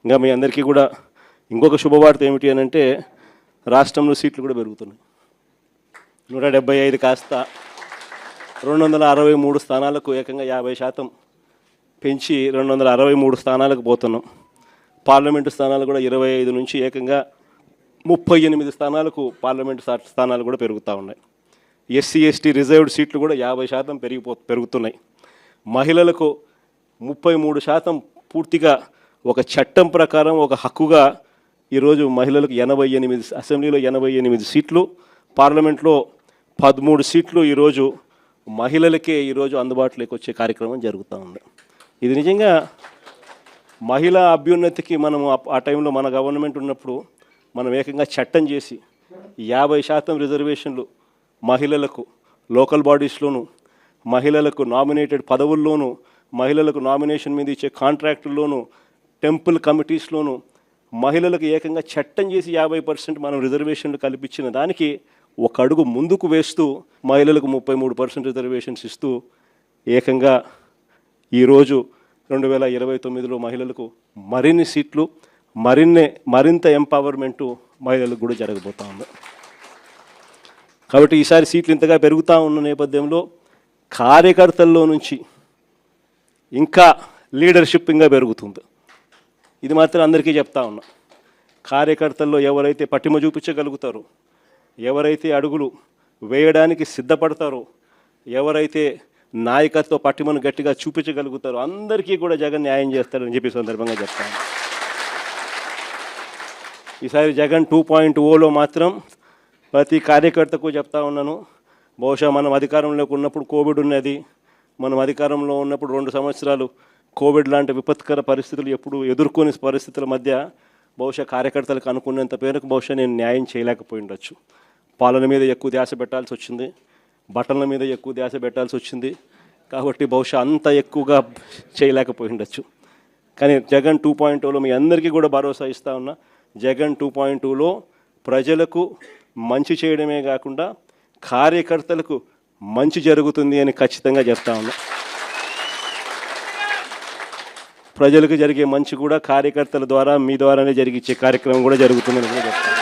ఇంకా మీ అందరికీ కూడా ఇంకొక శుభవార్త ఏమిటి అని అంటే రాష్ట్రంలో సీట్లు కూడా పెరుగుతున్నాయి. 175 కాస్త 263 స్థానాలకు ఏకంగా 50% పెంచి 263 స్థానాలకు పోతున్నాం. పార్లమెంటు స్థానాలు కూడా 25 నుంచి ఏకంగా 38 స్థానాలకు పార్లమెంటు స్థానాలు కూడా పెరుగుతూ ఉన్నాయి. ఎస్సీ ఎస్టీ రిజర్వ్డ్ సీట్లు కూడా 50% పెరుగుతున్నాయి. మహిళలకు 33% పూర్తిగా ఒక చట్టం ప్రకారం ఒక హక్కుగా ఈరోజు మహిళలకు 88 అసెంబ్లీలో 88 సీట్లు, పార్లమెంట్లో 13 సీట్లు ఈరోజు మహిళలకే ఈరోజు అందుబాటులోకి వచ్చే కార్యక్రమం జరుగుతూ ఉంది. ఇది నిజంగా మహిళా అభ్యున్నతికి మనం ఆ టైంలో మన గవర్నమెంట్ ఉన్నప్పుడు మనం ఏకంగా చట్టం చేసి 50% రిజర్వేషన్లు మహిళలకు లోకల్ బాడీస్లోను, మహిళలకు నామినేటెడ్ పదవుల్లోనూ, మహిళలకు నామినేషన్ మీద ఇచ్చే కాంట్రాక్టుల్లోనూ, టెంపుల్ కమిటీస్లోనూ మహిళలకు ఏకంగా చట్టం చేసి 50% మనం రిజర్వేషన్లు కల్పించిన దానికి ఒక అడుగు ముందుకు వేస్తూ మహిళలకు 33% రిజర్వేషన్స్ ఇస్తూ ఏకంగా ఈరోజు 2029లో మహిళలకు మరిన్ని సీట్లు మరింత ఎంపవర్మెంటు మహిళలకు కూడా జరగబోతూ ఉంది. కాబట్టి ఈసారి సీట్లు ఇంతగా పెరుగుతూ ఉన్న నేపథ్యంలో కార్యకర్తల్లో నుంచి ఇంకా లీడర్షిప్ ఇంకా పెరుగుతుంది. ఇది మాత్రం అందరికీ చెప్తా ఉన్నా. కార్యకర్తల్లో ఎవరైతే పటిమ చూపించగలుగుతారో, ఎవరైతే అడుగులు వేయడానికి సిద్ధపడతారో, ఎవరైతే నాయకత్వ పటిమను గట్టిగా చూపించగలుగుతారో అందరికీ కూడా జగన్ న్యాయం చేస్తారని చెప్పి సందర్భంగా చెప్తాను. ఈసారి జగన్ 2.0లో మాత్రం ప్రతి కార్యకర్తకు చెప్తా ఉన్నాను. బహుశా మనం అధికారంలోకి ఉన్నప్పుడు కోవిడ్ ఉన్నది, మనం అధికారంలో ఉన్నప్పుడు 2 సంవత్సరాలు కోవిడ్ లాంటి విపత్కర పరిస్థితులు ఎప్పుడు ఎదుర్కొని పరిస్థితుల మధ్య బహుశా కార్యకర్తలకు అనుకున్నంత పేరుకు బహుశా నేను న్యాయం చేయలేకపోయి ఉండొచ్చు. పాలన మీద ఎక్కువ ధ్యాస పెట్టాల్సి వచ్చింది, బట్టల మీద ఎక్కువ ధ్యాస పెట్టాల్సి వచ్చింది, కాబట్టి బహుశా అంత ఎక్కువగా చేయలేకపోయి ఉండొచ్చు. కానీ జగన్ 2.0లో మీ అందరికీ కూడా భరోసా ఇస్తా ఉన్నా. జగన్ 2.0లో ప్రజలకు మంచి చేయడమే కాకుండా కార్యకర్తలకు మంచి జరుగుతుంది అని ఖచ్చితంగా చెప్తా ఉన్నా. ప్రజలకు జరిగే మంచి కూడా కార్యకర్తల ద్వారా మీ ద్వారానే జరిగించే కార్యక్రమం కూడా జరుగుతుందని కూడా చెప్తాను.